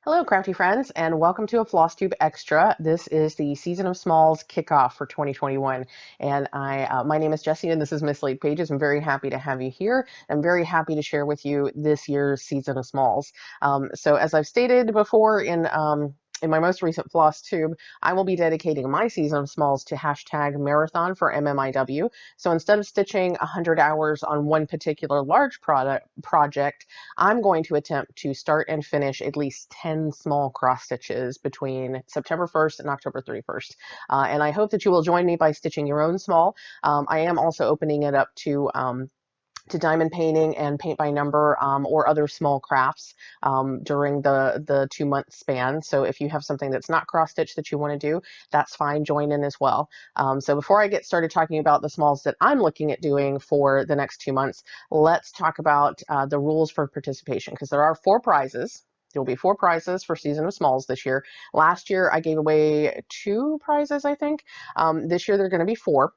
Hello, crafty friends, and welcome to a Flosstube Extra. This is the Season of Smalls kickoff for 2021, and my name is Jessie, and this is Mislaid Pages. I'm very happy to have you here. I'm very happy to share with you this year's Season of Smalls. So, as I've stated before in my most recent Flosstube, I will be dedicating my Season of Smalls to hashtag marathon for MMIW. So instead of stitching 100 hours on one particular large project, I'm going to attempt to start and finish at least 10 small cross stitches between September 1st and October 31st. And I hope that you will join me by stitching your own small. I am also opening it up to diamond painting and paint by number or other small crafts during the 2 month span. So if you have something that's not cross stitch that you want to do, that's fine, join in as well. So before I get started talking about the smalls that I'm looking at doing for the next 2 months, let's talk about the rules for participation, because there are 4 prizes. There will be 4 prizes for Season of Smalls this year. Last year I gave away 2 prizes, I think. This year there are going to be 4.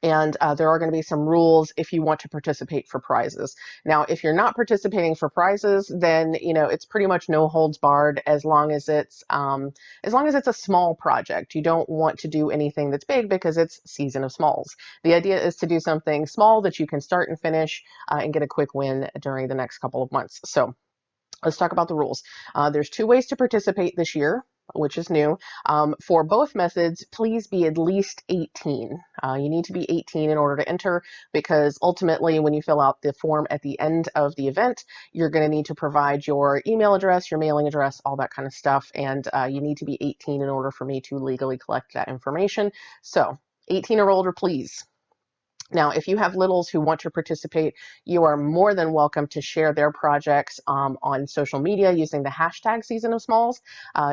And there are going to be some rules if you want to participate for prizes. Now, if you're not participating for prizes, then it's pretty much no holds barred as long as it's a small project. You don't want to do anything that's big because it's Season of Smalls. The idea is to do something small that you can start and finish and get a quick win during the next couple of months. So let's talk about the rules. There's 2 ways to participate this year, which is new. For both methods, please be at least 18. You need to be 18 in order to enter, because ultimately when you fill out the form at the end of the event, you're going to need to provide your email address, your mailing address, all that kind of stuff, and you need to be 18 in order for me to legally collect that information. So 18 or older, please. Now, if you have littles who want to participate, you are more than welcome to share their projects on social media using the hashtag Season of Smalls.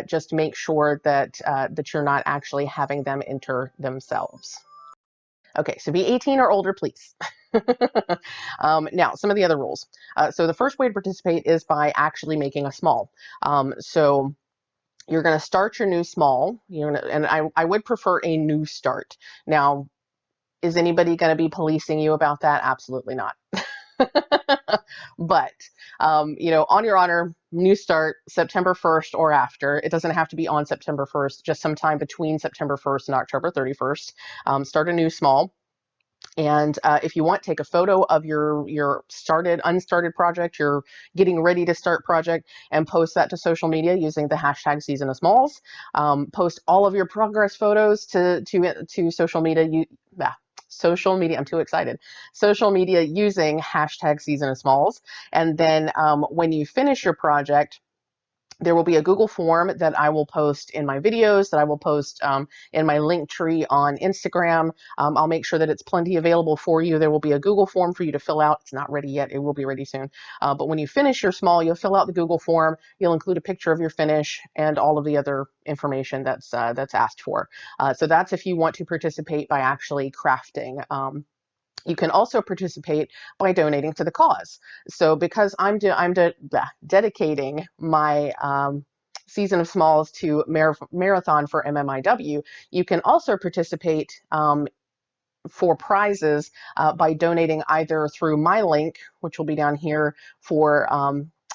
Just make sure that you're not actually having them enter themselves. Okay, so be 18 or older, please. Now, some of the other rules. So the first way to participate is by actually making a small. So you're going to start your new small, and I would prefer a new start. Now, is anybody going to be policing you about that? Absolutely not. But, on your honor, new start, September 1st or after. It doesn't have to be on September 1st, just sometime between September 1st and October 31st. Start a new small. And if you want, take a photo of your unstarted project, your getting ready to start project, and post that to social media using the hashtag Season of Smalls. Post all of your progress photos to social media. Social media, I'm too excited. Social media using hashtag Season of Smalls. And then when you finish your project, there will be a Google form that I will post in my videos, that I will post in my link tree on Instagram. I'll make sure that it's plenty available for you. There will be a Google form for you to fill out. It's not ready yet. It will be ready soon. But when you finish your small, you'll fill out the Google form. You'll include a picture of your finish and all of the other information that's asked for. So that's if you want to participate by actually crafting. You can also participate by donating to the cause. So because I'm dedicating my Season of Smalls to Marathon for MMIW, you can also participate for prizes by donating either through my link, which will be down here for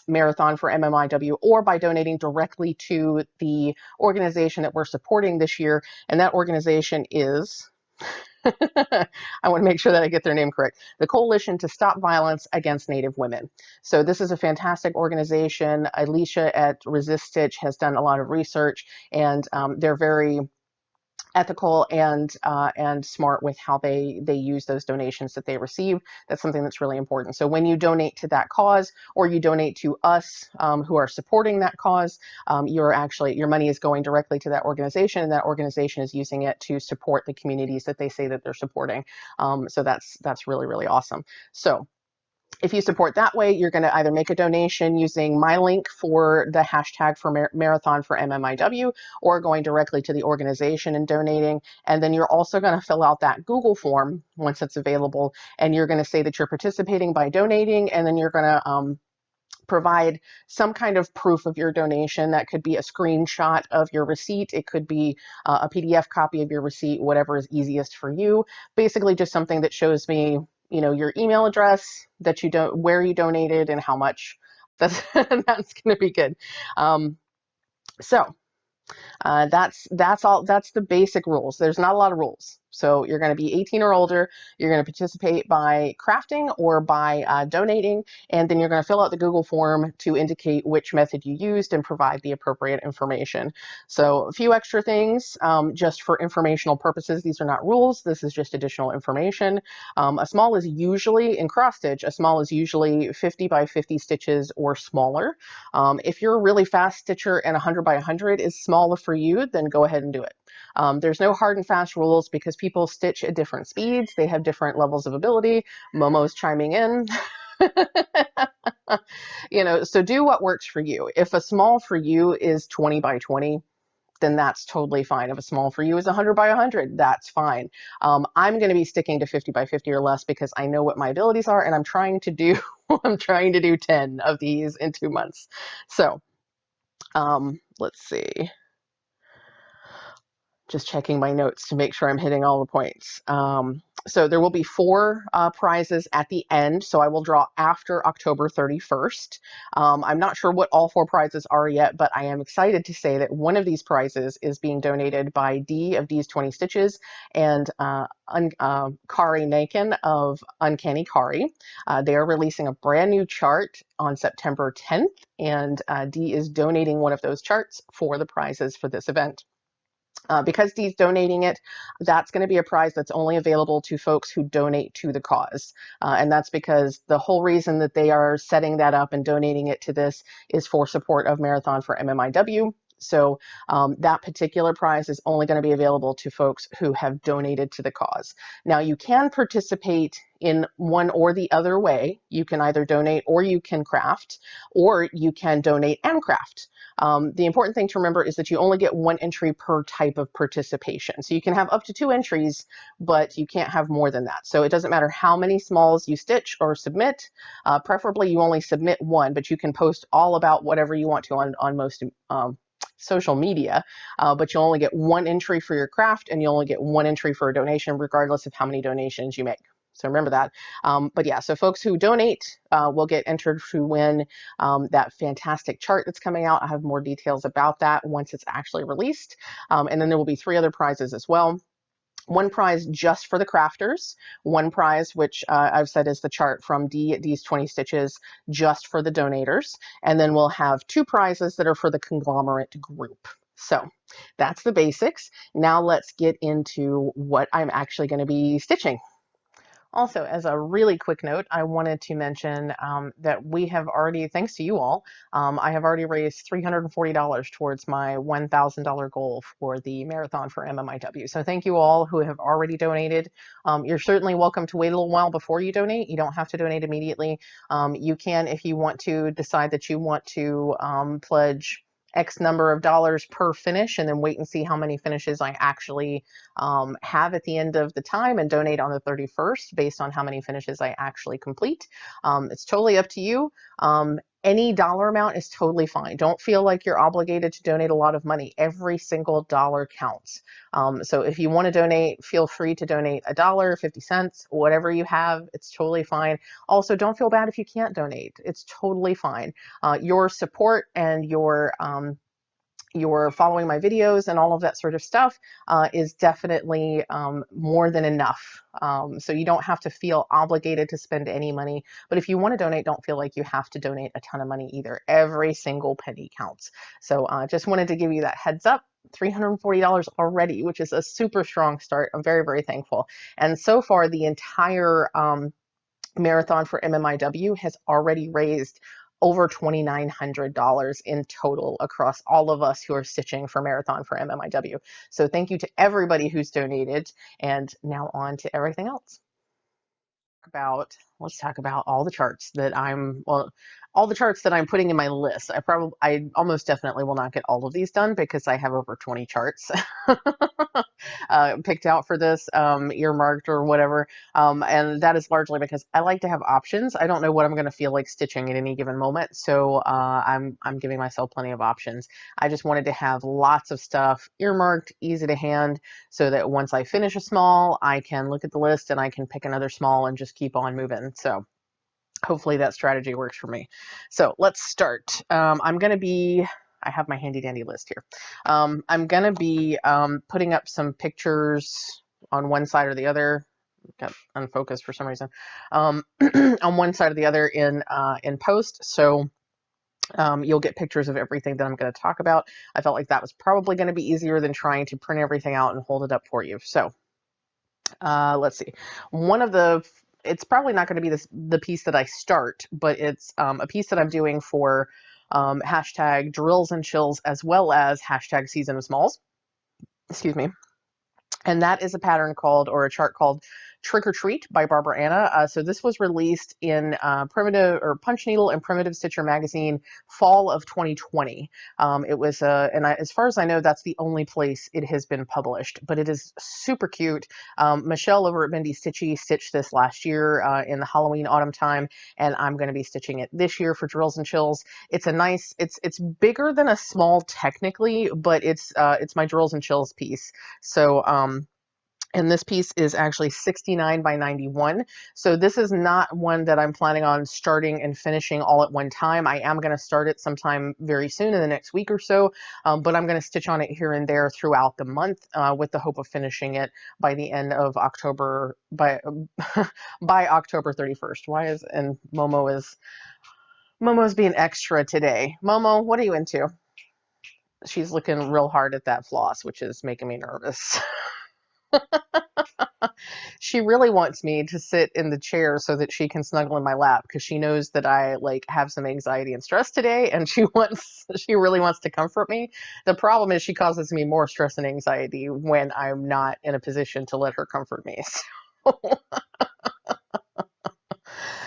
Marathon for MMIW, or by donating directly to the organization that we're supporting this year. And that organization is I want to make sure that I get their name correct. The Coalition to Stop Violence Against Native Women. So this is a fantastic organization. Alicia at Resist Stitch has done a lot of research, and they're very ethical and smart with how they use those donations that they receive. That's something that's really important. So when you donate to that cause, or you donate to us who are supporting that cause, your money is going directly to that organization, and that organization is using it to support the communities that they say that they're supporting. So that's really, really awesome. So if you support that way, you're going to either make a donation using my link for the hashtag for Marathon for MMIW, or going directly to the organization and donating. And then you're also going to fill out that Google form once it's available, and you're going to say that you're participating by donating, and then you're going to provide some kind of proof of your donation. That could be a screenshot of your receipt. It could be a PDF copy of your receipt, whatever is easiest for you. Basically just something that shows me your email address, that where you donated and how much. That's going to be good. So that's all. That's the basic rules. There's not a lot of rules. So you're going to be 18 or older. You're going to participate by crafting or by donating, and then you're going to fill out the Google form to indicate which method you used and provide the appropriate information. So a few extra things just for informational purposes. These are not rules. This is just additional information. A small is usually, in cross stitch, a small is usually 50 by 50 stitches or smaller. If you're a really fast stitcher and 100 by 100 is smaller for you, then go ahead and do it. There's no hard and fast rules because people stitch at different speeds. They have different levels of ability. Momo's chiming in. So do what works for you. If a small for you is 20 by 20, then that's totally fine. If a small for you is 100 by 100, that's fine. I'm going to be sticking to 50 by 50 or less because I know what my abilities are, and I'm trying to do 10 of these in 2 months. So let's see. Just checking my notes to make sure I'm hitting all the points. So there will be 4 prizes at the end. So I will draw after October 31st. I'm not sure what all 4 prizes are yet, but I am excited to say that one of these prizes is being donated by D of D's 20 Stitches and Kari Nakin of Uncanny Kari. They are releasing a brand new chart on September 10th, and D is donating one of those charts for the prizes for this event. Because Dee's donating it, that's going to be a prize that's only available to folks who donate to the cause. And that's because the whole reason that they are setting that up and donating it to this is for support of Marathon for MMIW. So that particular prize is only going to be available to folks who have donated to the cause. Now, you can participate in one or the other way. You can either donate or you can craft, or you can donate and craft. The important thing to remember is that you only get 1 entry per type of participation. So you can have up to 2 entries, but you can't have more than that. So it doesn't matter how many smalls you stitch or submit. Preferably you only submit 1, but you can post all about whatever you want to on most social media, but you'll only get 1 entry for your craft, and you'll only get 1 entry for a donation, regardless of how many donations you make. So remember that. But yeah, so folks who donate will get entered to win that fantastic chart that's coming out. I have more details about that once it's actually released. And then there will be 3 other prizes as well. 1 prize just for the crafters, 1 prize, which I've said is the chart from D at D's 20 Stitches, just for the donators. And then we'll have 2 prizes that are for the conglomerate group. So that's the basics. Now let's get into what I'm actually going to be stitching. Also, as a really quick note, I wanted to mention that we have already, thanks to you all, I have already raised $340 towards my $1,000 goal for the Marathon for MMIW. So thank you all who have already donated. You're certainly welcome to wait a little while before you donate. You don't have to donate immediately. You can, if you want to, decide that you want to pledge X number of dollars per finish and then wait and see how many finishes I actually have at the end of the time and donate on the 31st based on how many finishes I actually complete. It's totally up to you. Any dollar amount is totally fine. Don't feel like you're obligated to donate a lot of money. Every single dollar counts. So if you want to donate, feel free to donate $1, 50 cents, whatever you have. It's totally fine. Also, don't feel bad if you can't donate. It's totally fine. Your support and your following my videos and all of that sort of stuff is definitely more than enough. So you don't have to feel obligated to spend any money. But if you want to donate, don't feel like you have to donate a ton of money either. Every single penny counts. So just wanted to give you that heads up. $340 already, which is a super strong start. I'm very, very thankful. And so far, the entire Marathon for MMIW has already raised over $2,900 in total across all of us who are stitching for Marathon for MMIW. So thank you to everybody who's donated, and now on to everything else. Let's talk about all the charts that all the charts that I'm putting in my list. I almost definitely will not get all of these done because I have over 20 charts picked out for this, earmarked or whatever. And that is largely because I like to have options. I don't know what I'm going to feel like stitching at any given moment. So I'm giving myself plenty of options. I just wanted to have lots of stuff earmarked, easy to hand, so that once I finish a small, I can look at the list and I can pick another small and just keep on moving. So hopefully that strategy works for me. So let's start. I'm going to be I have my handy dandy list here. I'm going to be putting up some pictures on one side or the other. Got unfocused for some reason. On one side or the other in post. So you'll get pictures of everything that I'm going to talk about. I felt like that was probably going to be easier than trying to print everything out and hold it up for you. So let's see. It's probably not going to be the piece that I start, but it's a piece that I'm doing for hashtag drills and chills, as well as hashtag season of smalls. Excuse me. And that is a pattern called, or a chart called, Trick or Treat by Barbara Anna. So this was released in Primitive or Punch Needle and Primitive Stitcher magazine, fall of 2020. It was, as far as I know, that's the only place it has been published, but it is super cute. Michelle over at Bendy Stitchy stitched this last year in the Halloween autumn time, and I'm going to be stitching it this year for Drills and Chills. It's a nice, it's bigger than a small technically, but it's my Drills and Chills piece. So, and this piece is actually 69 by 91. So this is not one that I'm planning on starting and finishing all at one time. I am going to start it sometime very soon in the next week or so, but I'm going to stitch on it here and there throughout the month with the hope of finishing it by the end of October, by October 31st. Momo's being extra today. Momo, what are you into? She's looking real hard at that floss, which is making me nervous. She really wants me to sit in the chair so that she can snuggle in my lap, because she knows that I have some anxiety and stress today, and she really wants to comfort me. The problem is she causes me more stress and anxiety when I'm not in a position to let her comfort me.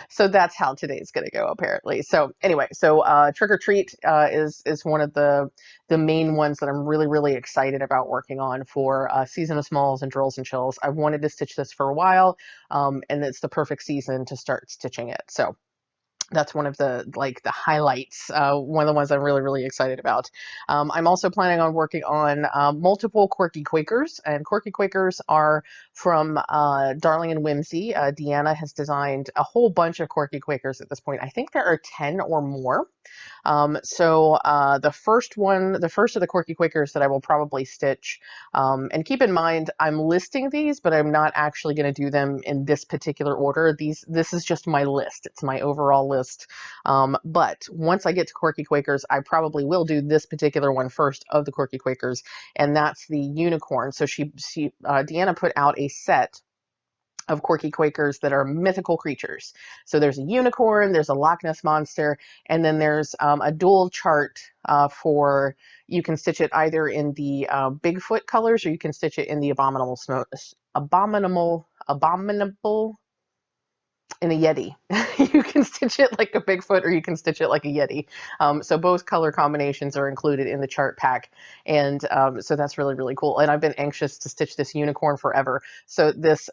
So that's how today's going to go, apparently. So anyway, Trick or Treat is one of the main ones that I'm really, really excited about working on for Season of Smalls and Drills and Chills. I've wanted to stitch this for a while, and it's the perfect season to start stitching it. So that's one of the highlights, one of the ones I'm really, really excited about. I'm also planning on working on multiple Quirky Quakers, and Quirky Quakers are from Darling and Whimsy. Deanna has designed a whole bunch of Quirky Quakers at this point. I think there are 10 or more. The first of the Quirky Quakers that I will probably stitch, and keep in mind, I'm listing these, but I'm not actually going to do them in this particular order. This is just my list. It's my overall list. But once I get to Quirky Quakers, I probably will do this particular one first of the Quirky Quakers, and that's the unicorn. So Deanna put out a set of Quirky Quakers that are mythical creatures. So there's a unicorn, there's a Loch Ness monster, and then there's a dual chart for, you can stitch it either in the Bigfoot colors, or you can stitch it in the abominable in a Yeti. You can stitch it like a Bigfoot, or you can stitch it like a Yeti. So both color combinations are included in the chart pack. And so that's really, really cool. And I've been anxious to stitch this unicorn forever. So this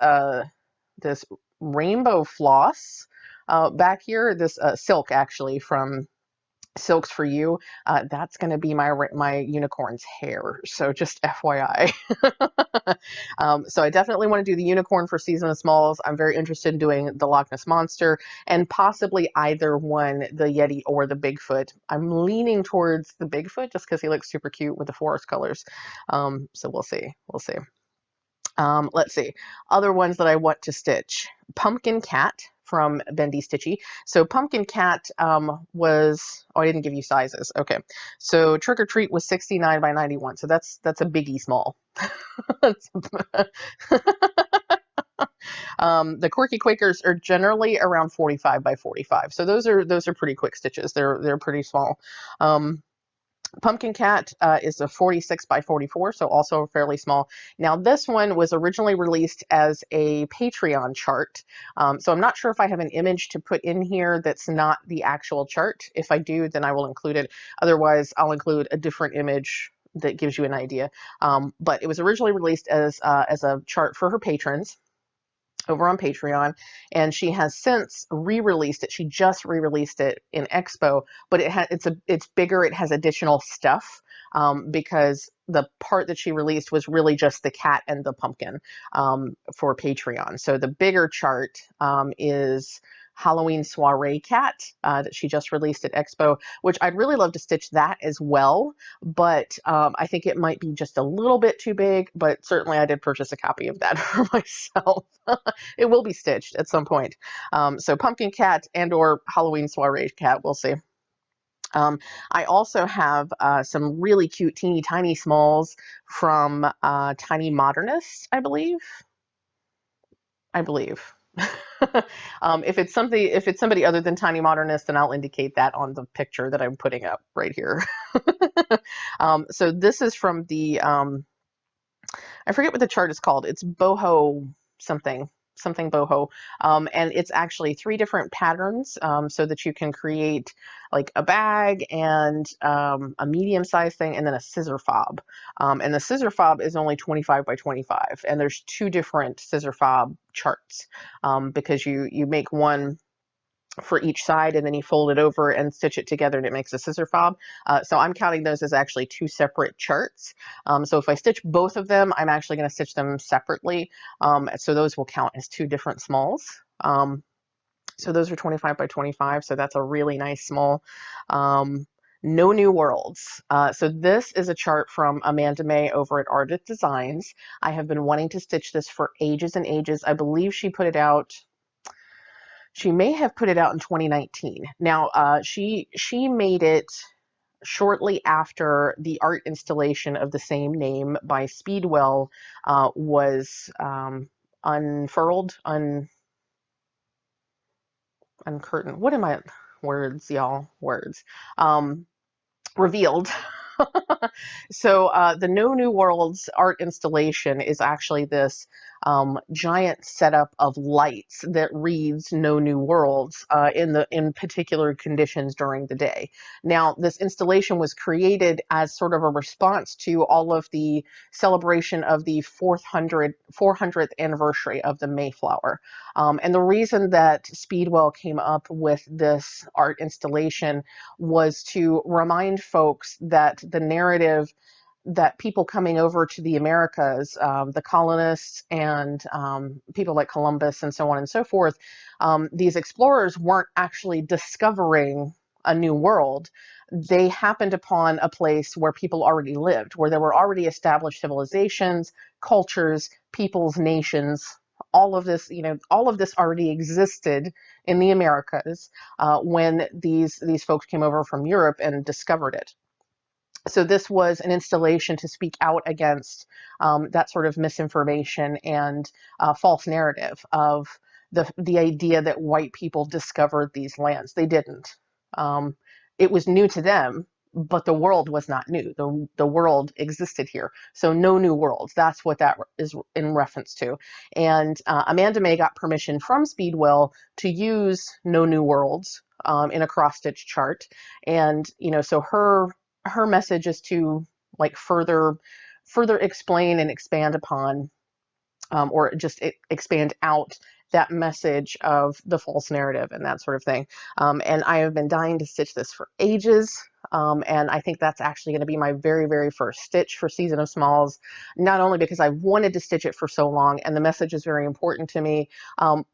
rainbow floss back here, this silk actually from Silks for You, that's going to be my unicorn's hair. So just FYI. So I definitely want to do the unicorn for Season of Smalls. I'm very interested in doing the Loch Ness Monster, and possibly either one, the Yeti or the Bigfoot. I'm leaning towards the Bigfoot just because he looks super cute with the forest colors. So we'll see. Let's see. Other ones that I want to stitch. Pumpkin Cat from Bendy Stitchy. So Pumpkin Cat was, I didn't give you sizes. Okay. So Trick or Treat was 69 by 91. So that's a biggie small. The Quirky Quakers are generally around 45 by 45. So those are pretty quick stitches. They're pretty small. Pumpkin Cat is a 46 by 44, so also fairly small. Now this one was originally released as a Patreon chart, so I'm not sure if I have an image to put in here that's not the actual chart. If I do, then I will include it. Otherwise, I'll include a different image that gives you an idea. But it was originally released as a chart for her patrons over on Patreon, and she has since re-released it. She just re-released it in Expo, but it's bigger. It has additional stuff because the part that she released was really just the cat and the pumpkin for Patreon. So the bigger chart is Halloween soiree cat that she just released at Expo, which I'd really love to stitch that as well, but I think it might be just a little bit too big, but certainly I did purchase a copy of that for myself. It will be stitched at some point. So pumpkin cat and or Halloween soiree cat, we'll see. I also have some really cute teeny tiny smalls from Tiny Modernists, I believe. If it's somebody other than Tiny Modernist, then I'll indicate that on the picture that I'm putting up right here. So this is from the I forget what the chart is called. It's boho something boho, and it's actually 3 different patterns, so that you can create like a bag and a medium-sized thing, and then a scissor fob. And the scissor fob is only 25 by 25, and there's 2 different scissor fob charts, because you make one for each side, and then you fold it over and stitch it together, and it makes a scissor fob. So I'm counting those as actually 2 separate charts. So if I stitch both of them, I'm actually going to stitch them separately. So those will count as 2 different smalls. So those are 25 by 25. So that's a really nice small. No New Worlds. So this is a chart from Amanda May over at Ardith Designs. I have been wanting to stitch this for ages and ages. I believe she put it out. She may have put it out in 2019. Now, she made it shortly after the art installation of the same name by Speedwell was unfurled, uncurtained. What am I? Words, y'all. Words. Revealed. So the No New Worlds art installation is actually this giant setup of lights that reads No New Worlds in particular conditions during the day. Now, this installation was created as sort of a response to all of the celebration of the 400th anniversary of the Mayflower. And the reason that Speedwell came up with this art installation was to remind folks that the narrative that people coming over to the Americas, the colonists and people like Columbus and so on and so forth, these explorers weren't actually discovering a new world. They happened upon a place where people already lived, where there were already established civilizations, cultures, peoples, nations. All of this, all of this already existed in the Americas when these folks came over from Europe and discovered it. So this was an installation to speak out against that sort of misinformation and false narrative of the idea that white people discovered these lands. They didn't. It was new to them, but the world was not new. The world existed here. So no new worlds. That's what that is in reference to. And Amanda May got permission from Speedwell to use no new worlds in a cross-stitch chart. And, so her message is to like further explain and expand upon or just expand out that message of the false narrative and that sort of thing. And I have been dying to stitch this for ages. And I think that's actually going to be my very, very first stitch for Season of Smalls, not only because I've wanted to stitch it for so long and the message is very important to me,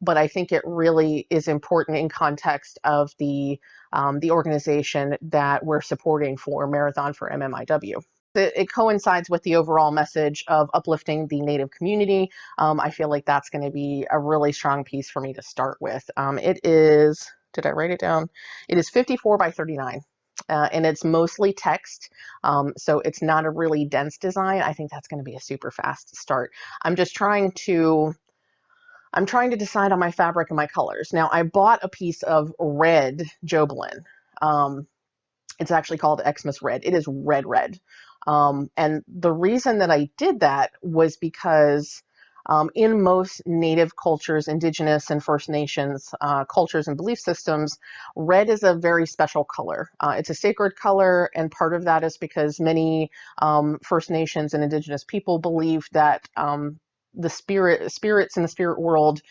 but I think it really is important in context of the organization that we're supporting for Marathon for MMIW. It coincides with the overall message of uplifting the Native community. I feel like that's going to be a really strong piece for me to start with. It is, did I write it down? It is 54 by 39. And it's mostly text, so it's not a really dense design. I think that's going to be a super fast start. I'm trying to decide on my fabric and my colors. Now, I bought a piece of red Jobelan. It's actually called Xmas Red. It is red. And the reason that I did that was because in most Native cultures, Indigenous and First Nations cultures and belief systems, red is a very special color. It's a sacred color, and part of that is because many First Nations and Indigenous people believe that the spirits in the spirit world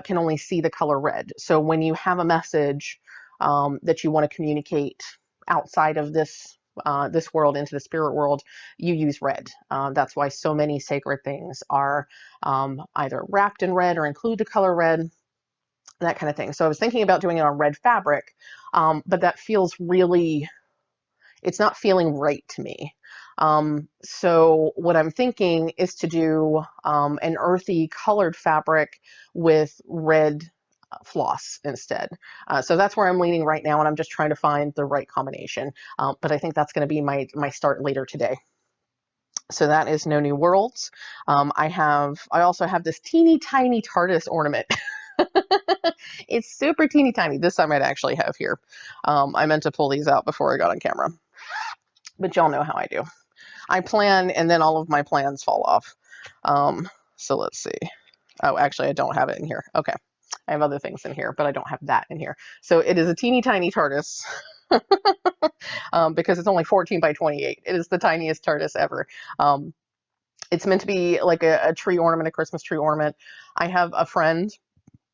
can only see the color red. So when you have a message that you want to communicate outside of this world into the spirit world, you use red. That's why so many sacred things are either wrapped in red or include the color red. that kind of thing. So I was thinking about doing it on red fabric, but that feels really, it's not feeling right to me. So what I'm thinking is to do an earthy colored fabric with red floss instead. So that's where I'm leaning right now, and I'm just trying to find the right combination. But I think that's going to be my start later today. So that is No New Worlds. I also have this teeny tiny TARDIS ornament. It's super teeny tiny. This I might actually have here. I meant to pull these out before I got on camera, but y'all know how I do. I plan and then all of my plans fall off. So let's see. Oh, actually, I don't have it in here. Okay. I have other things in here, but I don't have that in here. So it is a teeny tiny TARDIS because it's only 14 by 28. It is the tiniest TARDIS ever. It's meant to be like a tree ornament, a Christmas tree ornament. I have a friend,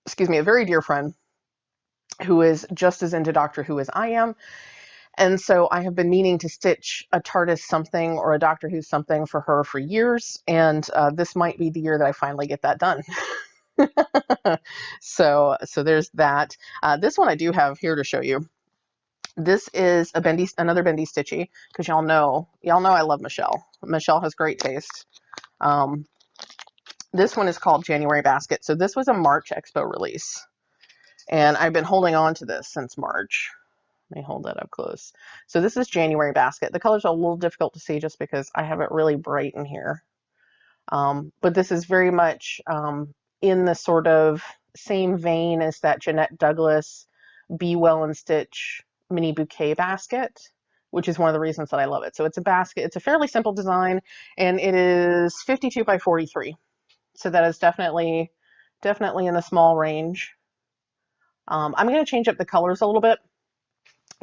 excuse me, a very dear friend who is just as into Doctor Who as I am. And so I have been meaning to stitch a TARDIS something or a Doctor Who something for her for years. And this might be the year that I finally get that done. So there's that. This one I do have here to show you. This is another bendy stitchy, because y'all know I love Michelle. Michelle has great taste. This one is called January Basket. So this was a March Expo release, and I've been holding on to this since March. Let me hold that up close. So this is January Basket. The colors are a little difficult to see just because I have it really bright in here. But this is very much in the sort of same vein as that Jeanette Douglas Be Well and Stitch mini bouquet basket, which is one of the reasons that I love it. So it's a basket. It's a fairly simple design, and it is 52 by 43. So that is definitely in the small range. I'm going to change up the colors a little bit,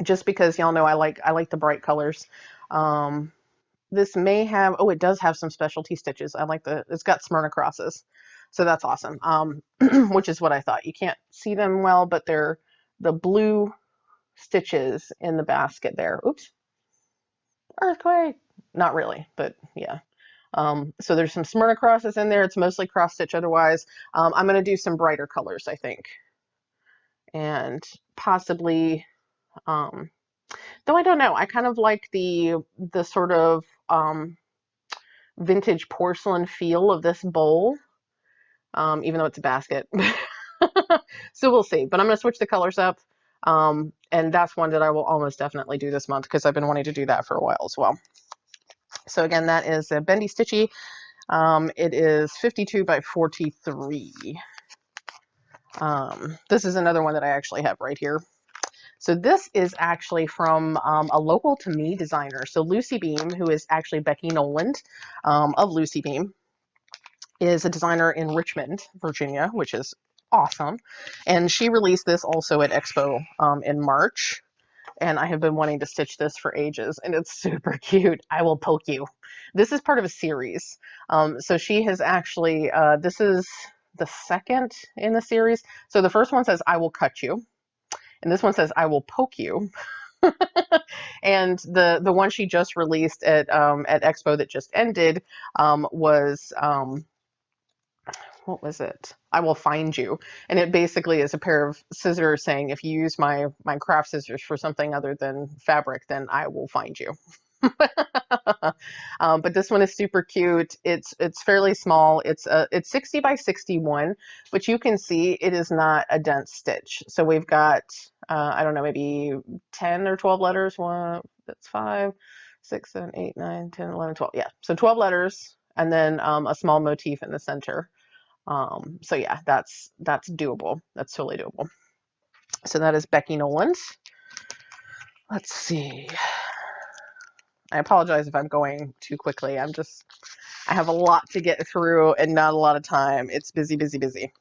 just because y'all know I like the bright colors. This may have, oh, it does have some specialty stitches. I like it's got Smyrna crosses. So that's awesome. Which is what I thought. You can't see them well, but they're the blue stitches in the basket there. Oops. Earthquake. Not really, but yeah. So there's some Smyrna crosses in there. It's mostly cross stitch otherwise. I'm going to do some brighter colors, I think. And possibly, though I don't know, I kind of like the sort of vintage porcelain feel of this bowl, even though it's a basket. So we'll see, but I'm going to switch the colors up. And that's one that I will almost definitely do this month, because I've been wanting to do that for a while as well. So again, that is a bendy stitchy. It is 52 by 43. This is another one that I actually have right here. So this is actually from a local to me designer. So Lucy Beam, who is actually Becky Noland of Lucy Beam, is a designer in Richmond, Virginia, which is awesome. And she released this also at Expo in March. And I have been wanting to stitch this for ages, and it's super cute. I will poke you. This is part of a series. So she has actually, this is the second in the series. So the first one says, I will cut you. And this one says, I will poke you. And the one she just released at Expo that just ended was, what was it? I will find you. And it basically is a pair of scissors saying, if you use my craft scissors for something other than fabric, then I will find you. But this one is super cute. It's fairly small. It's 60 by 61, but you can see it is not a dense stitch. So we've got, I don't know, maybe 10 or 12 letters. That's 5, 6, 7, 8, 9, 10, 11, 12. Yeah. So 12 letters, and then a small motif in the center. So yeah, that's doable. That's totally doable. So that is Becky Noland. Let's see. I apologize if I'm going too quickly. I have a lot to get through and not a lot of time. It's busy, busy, busy.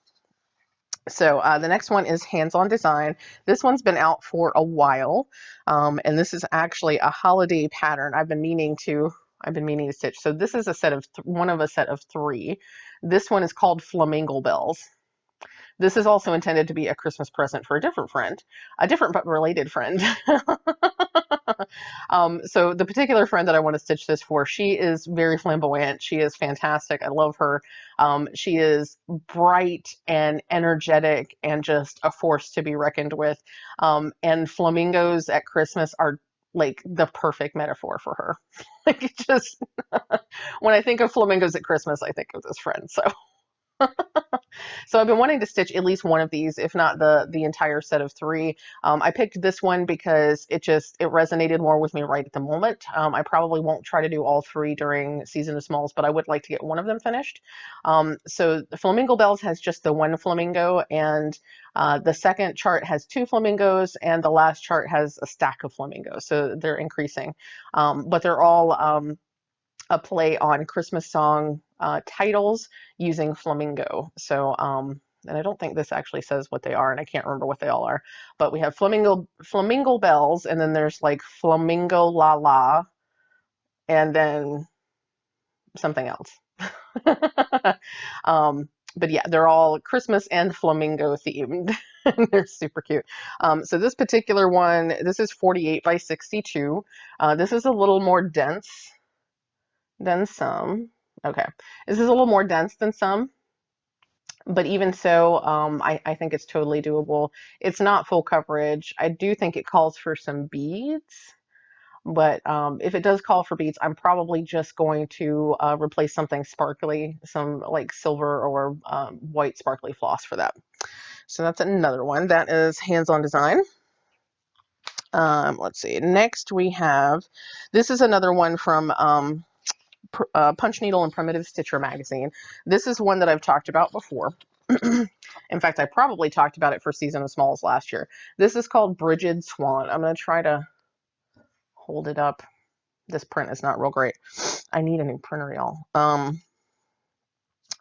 So the next one is Hands-On Design. This one's been out for a while, and this is actually a holiday pattern. I've been meaning to stitch. So this is a set of one of a set of 3. This one is called Flamingo Bells. This is also intended to be a Christmas present for a different friend, a different but related friend. So the particular friend that I want to stitch this for, she is very flamboyant. She is fantastic. I love her. She is bright and energetic and just a force to be reckoned with. And flamingos at Christmas are like the perfect metaphor for her. Like just when I think of flamingos at Christmas, I think of this friend. So I've been wanting to stitch at least one of these, if not the entire set of three. I picked this one because it resonated more with me right at the moment. I probably won't try to do all three during Season of Smalls, but I would like to get one of them finished. So the Flamingo Bells has just the one flamingo, and the second chart has two flamingos, and the last chart has a stack of flamingos. So they're increasing, but they're all a play on Christmas song titles using flamingo. So, and I don't think this actually says what they are, and I can't remember what they all are. But we have flamingo bells, and then there's like flamingo la la, and then something else. But yeah, they're all Christmas and flamingo themed. They're super cute. So this particular one, this is 48 by 62. This is a little more dense than some. Okay, this is a little more dense than some, but even so, I think it's totally doable. It's not full coverage. I do think it calls for some beads, but if it does call for beads, I'm probably just going to replace something sparkly, some like silver or white sparkly floss for that. So that's another one. That is hands-on design. Let's see. Next we have, this is another one from Punch Needle and Primitive Stitcher magazine. This is one that I've talked about before. In fact, I probably talked about it for Season of Smalls last year. This is called Bridget Swan. I'm going to try to hold it up. This print is not real great. I need a new printer, y'all.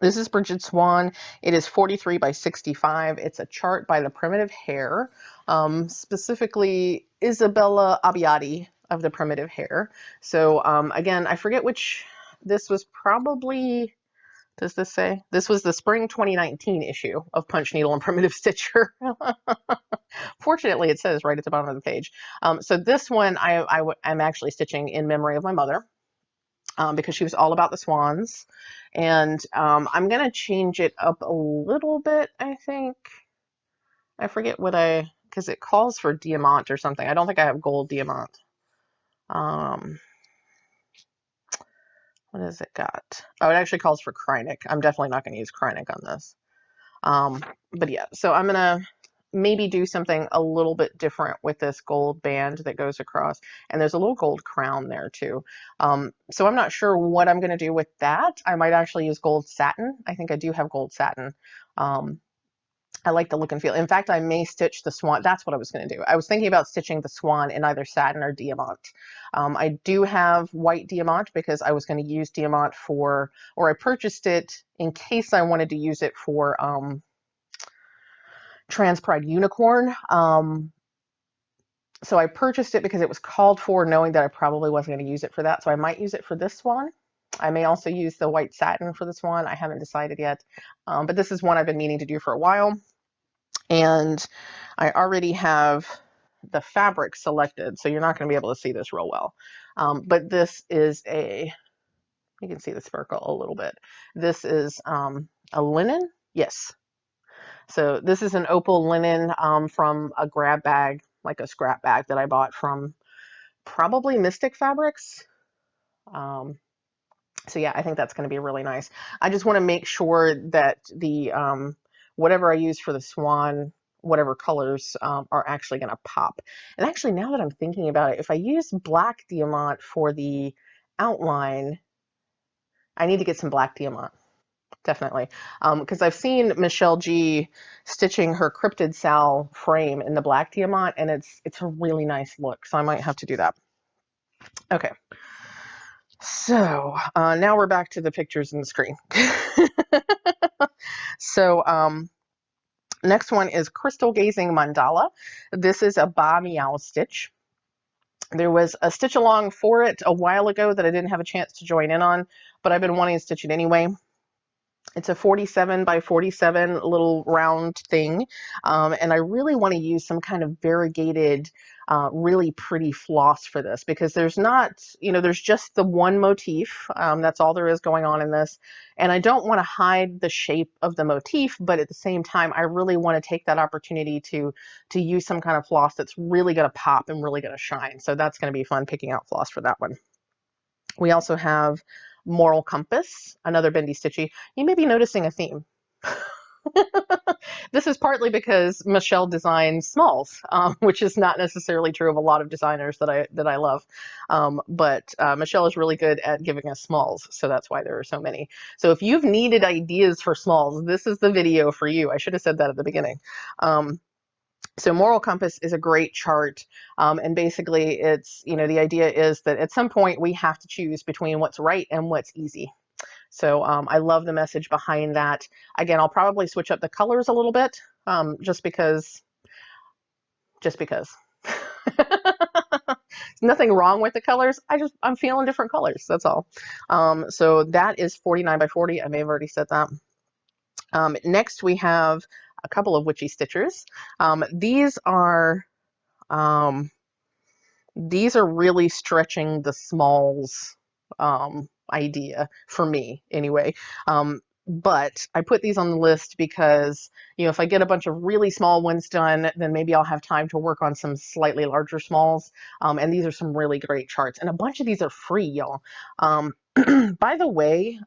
This is Bridget Swan. It is 43 by 65. It's a chart by the Primitive Hare, specifically Isabella Abbiati of the Primitive Hare. So again, I forget which. This was probably, does this say? This was the spring 2019 issue of Punch Needle and Primitive Stitcher. Fortunately, it says right at the bottom of the page. So this one I'm actually stitching in memory of my mother because she was all about the swans. And I'm going to change it up a little bit, I think. I forget what because it calls for diamant or something. I don't think I have gold diamant. What has it got? Oh, it actually calls for Krynic. I'm definitely not going to use Krynic on this. But yeah, so I'm going to maybe do something a little bit different with this gold band that goes across. And there's a little gold crown there too. So I'm not sure what I'm going to do with that. I might actually use gold satin. I think I do have gold satin. I like the look and feel. In fact, I may stitch the swan. That's what I was going to do. I was thinking about stitching the swan in either satin or diamant. I do have white diamant because I was going to use diamant or I purchased it in case I wanted to use it for Trans Pride Unicorn. So I purchased it because it was called for, knowing that I probably wasn't going to use it for that. So I might use it for this one. I may also use the white satin for this one. I haven't decided yet. But this is one I've been meaning to do for a while. And I already have the fabric selected, so you're not going to be able to see this real well. But this is you can see the sparkle a little bit. This is a linen. Yes. So this is an opal linen from a grab bag, like a scrap bag that I bought from probably Mystic Fabrics. So yeah, I think that's going to be really nice. I just want to make sure that the whatever I use for the swan, whatever colors are actually going to pop. And actually, now that I'm thinking about it, if I use black diamant for the outline, I need to get some black diamant. Definitely. Because I've seen Michelle G stitching her Cryptid Sal frame in the black diamant, and it's a really nice look. So I might have to do that. Okay. So now we're back to the pictures in the screen. So next one is Crystal Gazing Mandala. This is a Ba Meow stitch. There was a stitch along for it a while ago that I didn't have a chance to join in on, but I've been wanting to stitch it anyway. It's a 47 by 47 little round thing. And I really want to use some kind of variegated, really pretty floss for this, because there's not, there's just the one motif. That's all there is going on in this. And I don't want to hide the shape of the motif, but at the same time, I really want to take that opportunity to use some kind of floss that's really going to pop and really going to shine. So that's going to be fun picking out floss for that one. We also have Moral Compass, another bendy stitchy. You may be noticing a theme. This is partly because Michelle designs smalls, which is not necessarily true of a lot of designers that I love. But Michelle is really good at giving us smalls, so that's why there are so many. So if you've needed ideas for smalls, this is the video for you. I should have said that at the beginning. So Moral Compass is a great chart, and basically it's, the idea is that at some point we have to choose between what's right and what's easy. So I love the message behind that. Again, I'll probably switch up the colors a little bit, just because. There's nothing wrong with the colors. I'm feeling different colors, that's all. So that is 49 by 40. I may have already said that. Next we have a couple of witchy stitchers. These are really stretching the smalls idea for me anyway. But I put these on the list because, if I get a bunch of really small ones done, then maybe I'll have time to work on some slightly larger smalls. And these are some really great charts. And a bunch of these are free, y'all. By the way,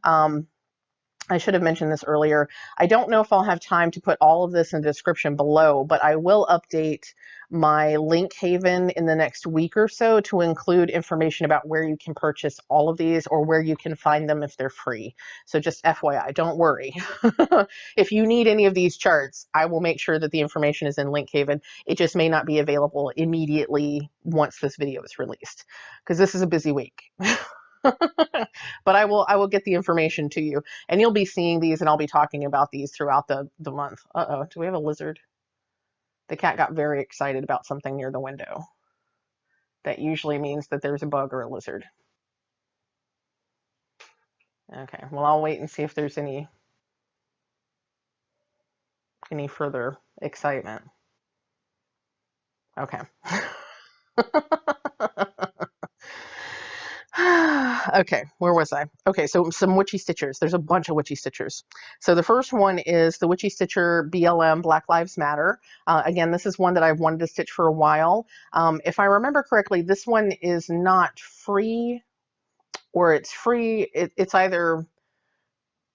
I should have mentioned this earlier. I don't know if I'll have time to put all of this in the description below, but I will update my link haven in the next week or so to include information about where you can purchase all of these or where you can find them if they're free. So just FYI, don't worry. If you need any of these charts, I will make sure that the information is in link haven. It just may not be available immediately once this video is released, because this is a busy week. But I will get the information to you, and you'll be seeing these, and I'll be talking about these throughout the month. Uh-oh, do we have a lizard? The cat got very excited about something near the window. That usually means that there's a bug or a lizard. Okay, well, I'll wait and see if there's any further excitement. Okay. Okay, where was I? Okay, so some witchy stitchers. There's a bunch of witchy stitchers. So the first one is the Witchy Stitcher BLM Black Lives Matter. Again, this is one that I've wanted to stitch for a while. If I remember correctly, this one is not free, or it's free. It's either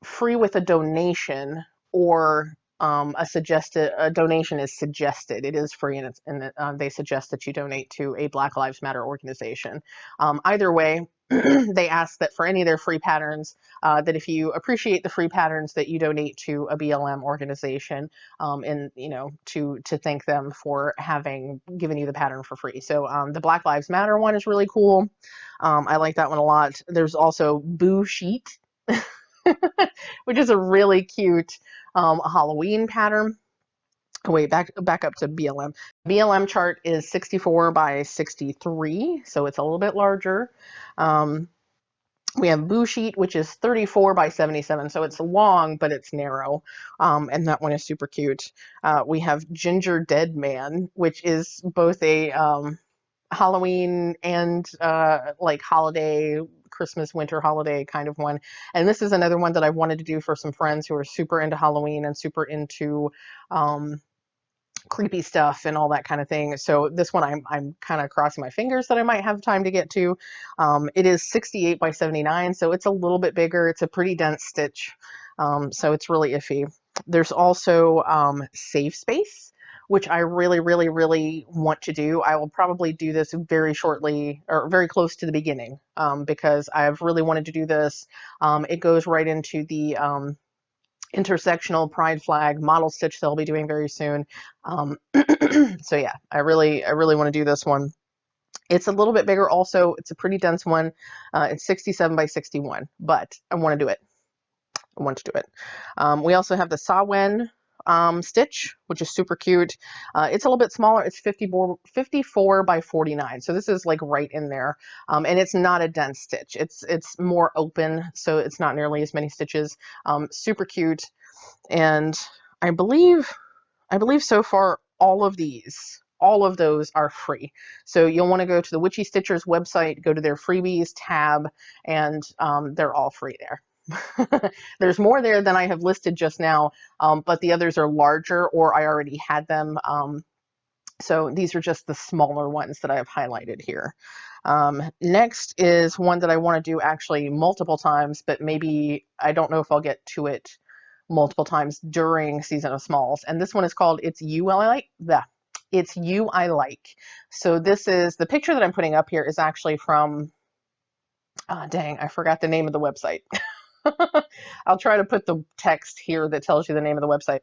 free with a donation, or a donation is suggested. It is free, and they suggest that you donate to a Black Lives Matter organization. Either way, they ask that for any of their free patterns, that if you appreciate the free patterns, that you donate to a BLM organization, and to thank them for having given you the pattern for free. So the Black Lives Matter one is really cool. I like that one a lot. There's also Boo Sheet, which is a really cute Halloween pattern. Oh, wait, back up to BLM. BLM chart is 64 by 63, so it's a little bit larger. We have Boo Sheet, which is 34 by 77, so it's long, but it's narrow, and that one is super cute. We have Ginger Dead Man, which is both a Halloween and like holiday, Christmas, winter holiday kind of one. And this is another one that I've wanted to do for some friends who are super into Halloween and super into creepy stuff and all that kind of thing. So this one I'm kind of crossing my fingers that I might have time to get to. It is 68 by 79, so it's a little bit bigger. It's a pretty dense stitch, so it's really iffy. There's also Safe Space, which I really, really, really want to do. I will probably do this very shortly, or very close to the beginning, because I've really wanted to do this. It goes right into the intersectional pride flag model stitch that I'll be doing very soon. So yeah, I really want to do this one. It's a little bit bigger also. It's a pretty dense one. It's 67 by 61, but I want to do it. We also have the Sawen stitch, which is super cute. It's a little bit smaller. It's 54 by 49. So this is like right in there. And it's not a dense stitch. It's more open, so it's not nearly as many stitches. Super cute. And I believe so far all of those are free. So you'll want to go to the Witchy Stitchers website, go to their freebies tab, and they're all free there. There's more there than I have listed just now, but the others are larger, or I already had them. So these are just the smaller ones that I have highlighted here. Next is one that I want to do actually multiple times, but maybe I don't know if I'll get to it multiple times during Season of Smalls. And this one is called It's You I Like. It's You I Like. So this is, the picture that I'm putting up here is actually from, dang, I forgot the name of the website. I'll try to put the text here that tells you the name of the website.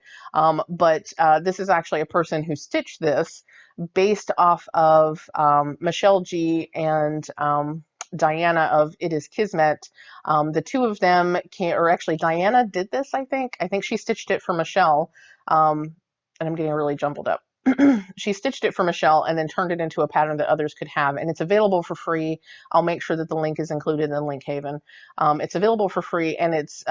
But this is actually a person who stitched this based off of Michelle G and Diana of It Is Kismet. The two of them or actually Diana did this, I think. I think she stitched it for Michelle. And I'm getting really jumbled up. She stitched it for Michelle and then turned it into a pattern that others could have, and it's available for free. I'll make sure that the link is included in Link Haven. It's available for free, and it's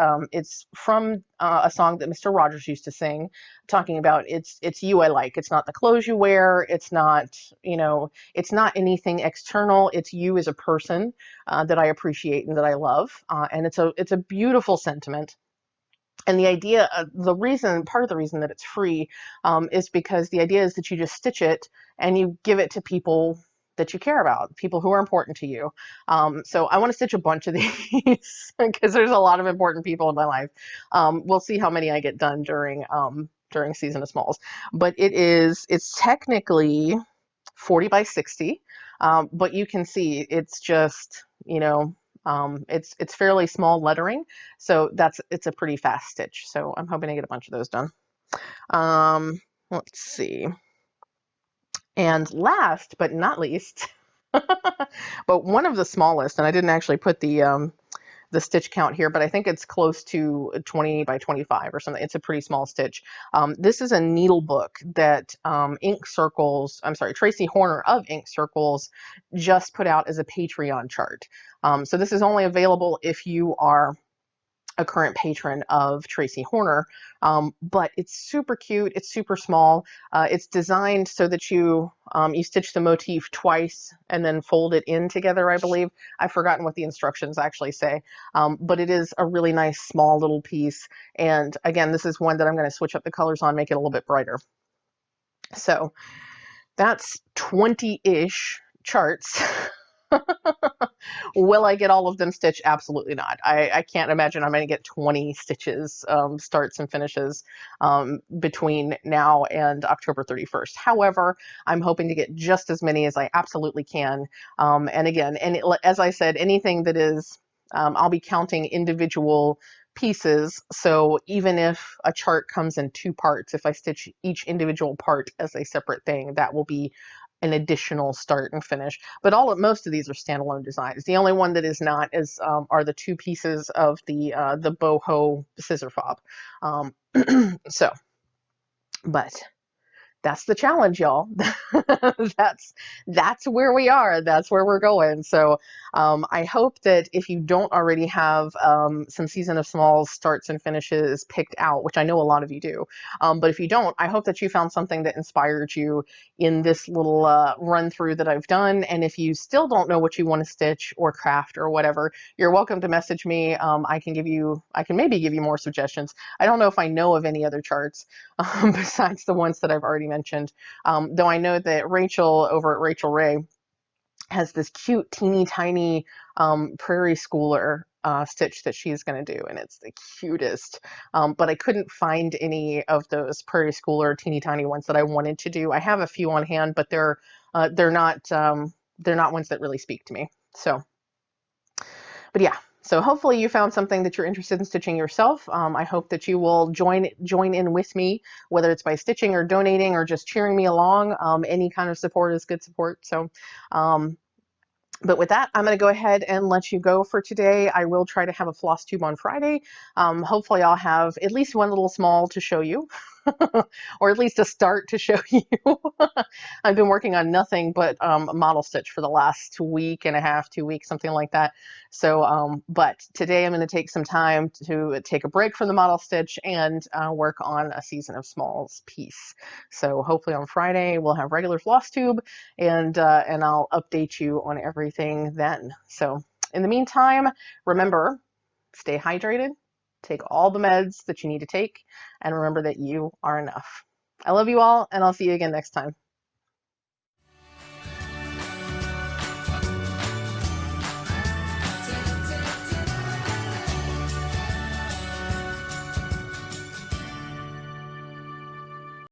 from a song that Mr. Rogers used to sing, talking about it's you I like. It's not the clothes you wear. It's not, it's not anything external. It's you as a person that I appreciate and that I love, and it's a beautiful sentiment. And the idea, part of the reason that it's free is because the idea is that you just stitch it and you give it to people that you care about, people who are important to you. So I want to stitch a bunch of these because there's a lot of important people in my life. We'll see how many I get done during Season of Smalls. But it's technically 40 by 60, but you can see it's just, it's fairly small lettering, so it's a pretty fast stitch. So I'm hoping to get a bunch of those done. Let's see. And last but not least, but one of the smallest, and I didn't actually put the stitch count here, but I think it's close to 20 by 25 or something. It's a pretty small stitch. This is a needle book that Tracy Horner of Ink Circles just put out as a Patreon chart. So this is only available if you are a current patron of Tracy Horner, but it's super cute. It's super small. It's designed so that you stitch the motif twice and then fold it in together, I believe. I've forgotten what the instructions actually say, but it is a really nice small little piece. And again, this is one that I'm going to switch up the colors on, make it a little bit brighter. So that's 20-ish charts. Will I get all of them stitched? Absolutely not. I can't imagine I'm going to get 20 stitches, starts and finishes between now and October 31st. However, I'm hoping to get just as many as I absolutely can. And again, as I said, anything that is, I'll be counting individual pieces. So even if a chart comes in 2 parts, if I stitch each individual part as a separate thing, that will be an additional start and finish. But most of these are standalone designs. The only one that is not are the 2 pieces of the boho scissor fob. But that's the challenge, y'all. That's where we are. That's where we're going. So I hope that if you don't already have some Season of Smalls starts and finishes picked out, which I know a lot of you do, but if you don't, I hope that you found something that inspired you in this little run through that I've done. And if you still don't know what you want to stitch or craft or whatever, you're welcome to message me. I can maybe give you more suggestions. I don't know if I know of any other charts besides the ones that I've already mentioned. Though I know that Rachel over at Rachel Ray has this cute, teeny tiny prairie schooler stitch that she's going to do, and it's the cutest. But I couldn't find any of those prairie schooler teeny tiny ones that I wanted to do. I have a few on hand, but they're not ones that really speak to me. So, but yeah. So hopefully you found something that you're interested in stitching yourself. I hope that you will join in with me, whether it's by stitching or donating or just cheering me along. Any kind of support is good support. So, but with that, I'm going to go ahead and let you go for today. I will try to have a Flosstube on Friday. Hopefully I'll have at least one little small to show you. or at least a start to show you. I've been working on nothing but model stitch for the last week and a half, 2 weeks, something like that. So, but today I'm going to take some time to take a break from the model stitch and work on a season of smalls piece. So hopefully on Friday we'll have regular Flosstube, and I'll update you on everything then. So in the meantime, remember, stay hydrated, take all the meds that you need to take, and remember that you are enough. I love you all, and I'll see you again next time.